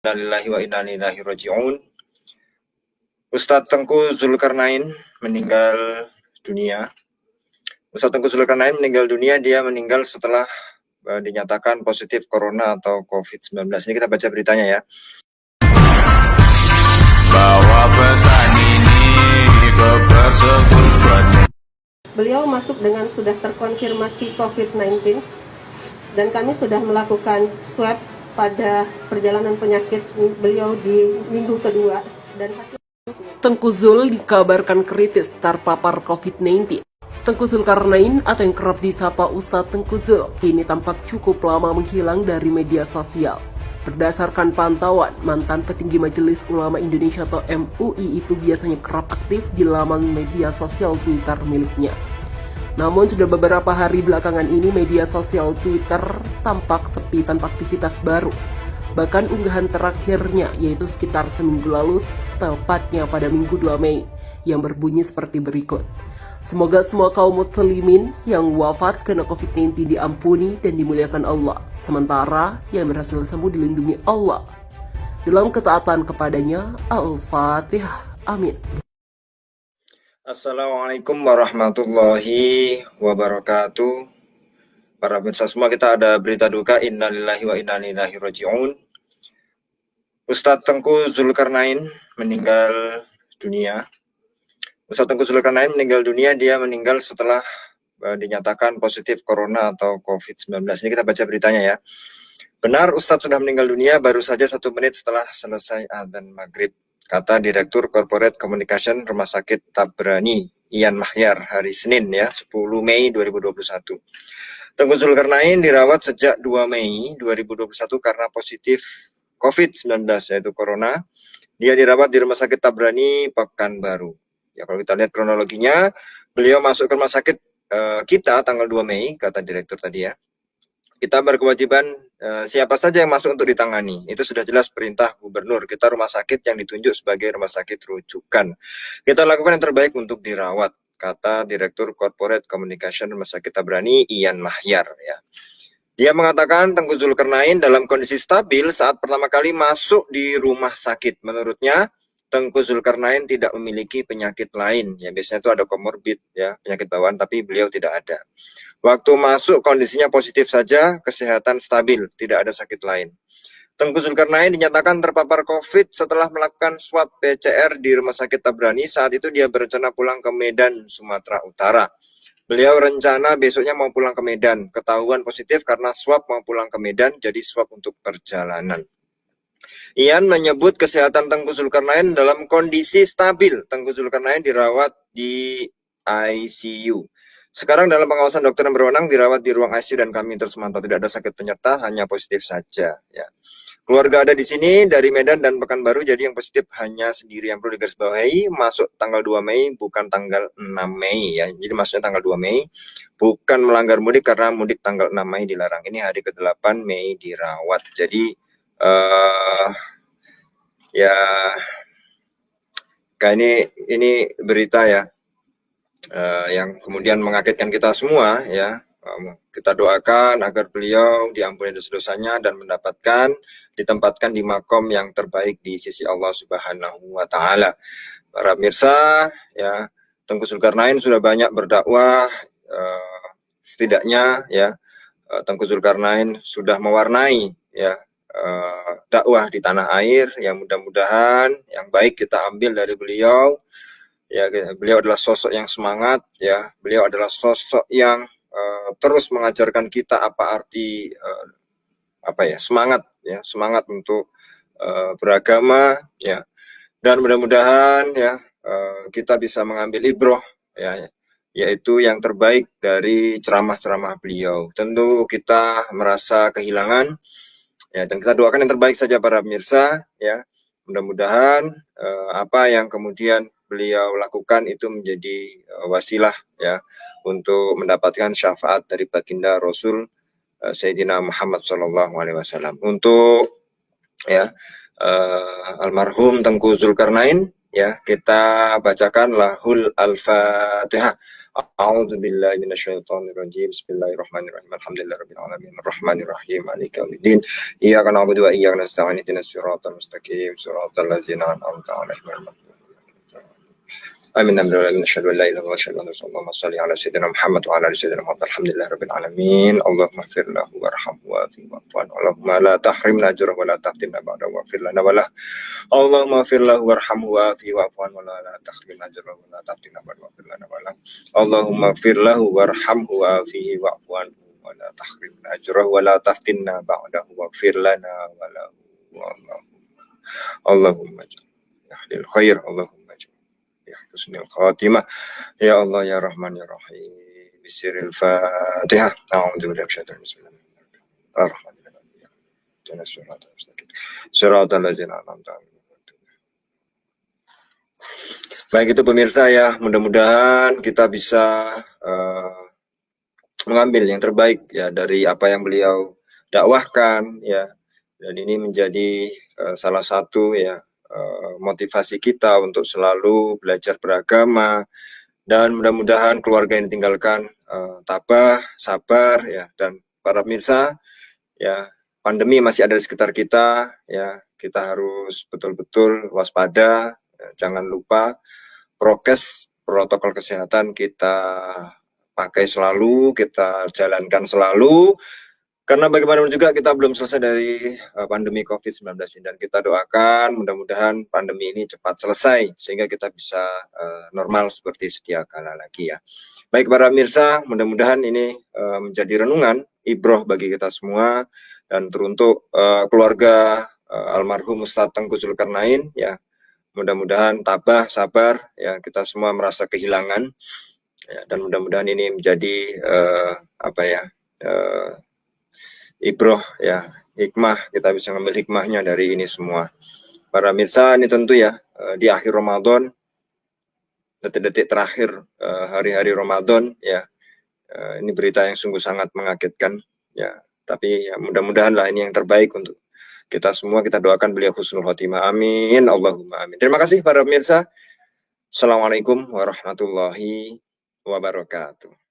Innalillahi wa inna ilaihi raji'un. Ustadz Tengku Zulkarnain meninggal dunia. Ustadz Tengku Zulkarnain meninggal dunia, dia meninggal setelah dinyatakan positif corona atau COVID-19. Ini kita baca beritanya ya. Bawa pesan ini ke persekutuan. Beliau masuk dengan sudah terkonfirmasi COVID-19 dan kami sudah melakukan swab pada perjalanan penyakit beliau di minggu kedua dan hasil. Tengku Zul dikabarkan kritis terpapar COVID-19. Tengku Zulkarnain atau yang kerap disapa Ustadz Tengku Zul kini tampak cukup lama menghilang dari media sosial. Berdasarkan pantauan, mantan petinggi Majelis Ulama Indonesia atau MUI itu biasanya kerap aktif di laman media sosial Twitter miliknya. Namun sudah beberapa hari belakangan ini media sosial Twitter tampak sepi tanpa aktivitas baru. Bahkan unggahan terakhirnya yaitu sekitar seminggu lalu, tepatnya pada Minggu 2 Mei, yang berbunyi seperti berikut. Semoga semua kaum muslimin yang wafat karena COVID-19 diampuni dan dimuliakan Allah, sementara yang berhasil sembuh dilindungi Allah. Dalam ketaatan kepadanya, Al-Fatihah. Amin. Assalamualaikum warahmatullahi wabarakatuh. Para pemirsa semua, kita ada berita duka. Innalillahi wa inna ilaihi raji'un. Ustadz Tengku Zulkarnain meninggal dunia. Ustadz Tengku Zulkarnain meninggal dunia, dia meninggal setelah dinyatakan positif corona atau COVID-19. Ini kita baca beritanya ya. Benar, Ustadz sudah meninggal dunia baru saja 1 menit setelah selesai adzan maghrib, kata Direktur Corporate Communication Rumah Sakit Tabrani, Ian Mahyar, hari Senin ya, 10 Mei 2021. Tengku Zulkarnain dirawat sejak 2 Mei 2021 karena positif COVID-19 yaitu corona. Dia dirawat di Rumah Sakit Tabrani Pekanbaru. Ya, kalau kita lihat kronologinya, beliau masuk ke rumah sakit kita tanggal 2 Mei, kata direktur tadi ya. Kita berkewajiban siapa saja yang masuk untuk ditangani. Itu sudah jelas perintah gubernur. Kita rumah sakit yang ditunjuk sebagai rumah sakit rujukan. Kita lakukan yang terbaik untuk dirawat, kata Direktur Corporate Communication Rumah Sakit Tabrani, Ian Mahyar ya. Dia mengatakan Tengku Zulkarnain dalam kondisi stabil saat pertama kali masuk di rumah sakit. Menurutnya, Tengku Zulkarnain tidak memiliki penyakit lain. Ya, biasanya itu ada komorbid ya, penyakit bawaan, tapi beliau tidak ada. Waktu masuk kondisinya positif saja, kesehatan stabil, tidak ada sakit lain. Tengku Zulkarnain dinyatakan terpapar COVID setelah melakukan swab PCR di Rumah Sakit Tabrani. Saat itu dia berencana pulang ke Medan, Sumatera Utara. Beliau rencana besoknya mau pulang ke Medan. Ketahuan positif karena swab mau pulang ke Medan, jadi swab untuk perjalanan. Ian menyebut kesehatan Tengku Zulkarnain dalam kondisi stabil. Tengku Zulkarnain dirawat di ICU. Sekarang dalam pengawasan dokter yang berwenang, dirawat di ruang ICU dan kami terus memantau, tidak ada sakit penyerta, hanya positif saja ya. Keluarga ada di sini dari Medan dan Pekanbaru, jadi yang positif hanya sendiri. Yang perlu digarisbawahi, masuk tanggal 2 Mei bukan tanggal 6 Mei ya. Jadi maksudnya tanggal 2 Mei, bukan melanggar mudik karena mudik tanggal 6 Mei dilarang. Ini hari ke-8 Mei dirawat. Jadi ya kayak ini berita ya yang kemudian mengagetkan kita semua ya. Kita doakan agar beliau diampuni dosa-dosanya dan ditempatkan di makom yang terbaik di sisi Allah Subhanahu wa taala. Para pemirsa ya, Tengku Zulkarnain sudah banyak berdakwah, setidaknya ya Tengku Zulkarnain sudah mewarnai ya dakwah di tanah air. Yang mudah-mudahan yang baik kita ambil dari beliau ya. Beliau adalah sosok yang semangat ya, beliau adalah sosok yang terus mengajarkan kita apa arti semangat untuk beragama ya. Dan mudah-mudahan ya kita bisa mengambil ibroh ya, yaitu yang terbaik dari ceramah-ceramah beliau. Tentu kita merasa kehilangan ya, dan kita doakan yang terbaik saja para pemirsa ya. Mudah-mudahan apa yang kemudian beliau lakukan itu menjadi wasilah ya untuk mendapatkan syafaat dari baginda Rasul Sayyidina Muhammad SAW. Untuk ya almarhum Tengku Zulkarnain ya, kita bacakan lahul al-Fatihah. A'udzu billahi minasyaitonir rajim. Bismillahirrahmanirrahim. Alhamdulillahirabbil alamin. Arrahmanir rahim. Maliki yaumiddin. Iyyaka na'budu wa iyyaka nasta'in. Ihdinas siratal mustaqim. Siratal ladzina an'amta 'alaihim. آمين آمين نشهد أن لا إله إلا الله ونشهد أن اللهم صل على سيدنا محمد وعلى آل سيدنا محمد الحمد لله رب العالمين اللهم اغفر له وارحمه وعافه واعف عنه اللهم لا تحرمنا أجره ولا تفتنا بعده واغفر لنا وله اللهم اغفر له وارحمه وعافه واعف عنه ولا تحرمنا أجره ولا تفتنا بعده واغفر لنا وله اللهم اغفر له وارحمه وعافه واعف عنه ولا تحرمنا أجره ولا تفتنا بعده واغفر لنا وله اللهم اجعل أهل الخير اللهم ya husnul khatimah ya Allah ya Rahman ya Rahim bisiril Fatihah a'udzu billahi minasyaitonir rajim bismillahirrahmanirrahim siratal ladzina an'amta 'alaihim. Baik itu pemirsa ya, mudah-mudahan kita bisa mengambil yang terbaik ya dari apa yang beliau dakwahkan ya, dan ini menjadi salah satu ya motivasi kita untuk selalu belajar beragama, dan mudah-mudahan keluarga yang ditinggalkan tabah, sabar ya, dan para pemirsa ya, pandemi masih ada di sekitar kita ya, kita harus betul-betul waspada ya, jangan lupa prokes, protokol kesehatan kita pakai selalu, kita jalankan selalu. Karena bagaimanapun juga kita belum selesai dari pandemi COVID-19 ini, dan kita doakan mudah-mudahan pandemi ini cepat selesai sehingga kita bisa normal seperti sedia kala lagi ya. Baik para pemirsa, mudah-mudahan ini menjadi renungan ibroh bagi kita semua, dan teruntuk keluarga almarhum Ustadz Tengku Zulkarnain ya, mudah-mudahan tabah, sabar ya, kita semua merasa kehilangan ya, dan mudah-mudahan ini menjadi ibroh ya, hikmah, kita bisa ngambil hikmahnya dari ini semua. Para mirsa, ini tentu ya di akhir Ramadan, detik-detik terakhir hari-hari Ramadan ya, ini berita yang sungguh sangat mengagetkan ya, tapi ya mudah-mudahan lah ini yang terbaik untuk kita semua. Kita doakan beliau husnul khotimah, amin Allahumma amin. Terima kasih para pemirsa. Assalamualaikum warahmatullahi wabarakatuh.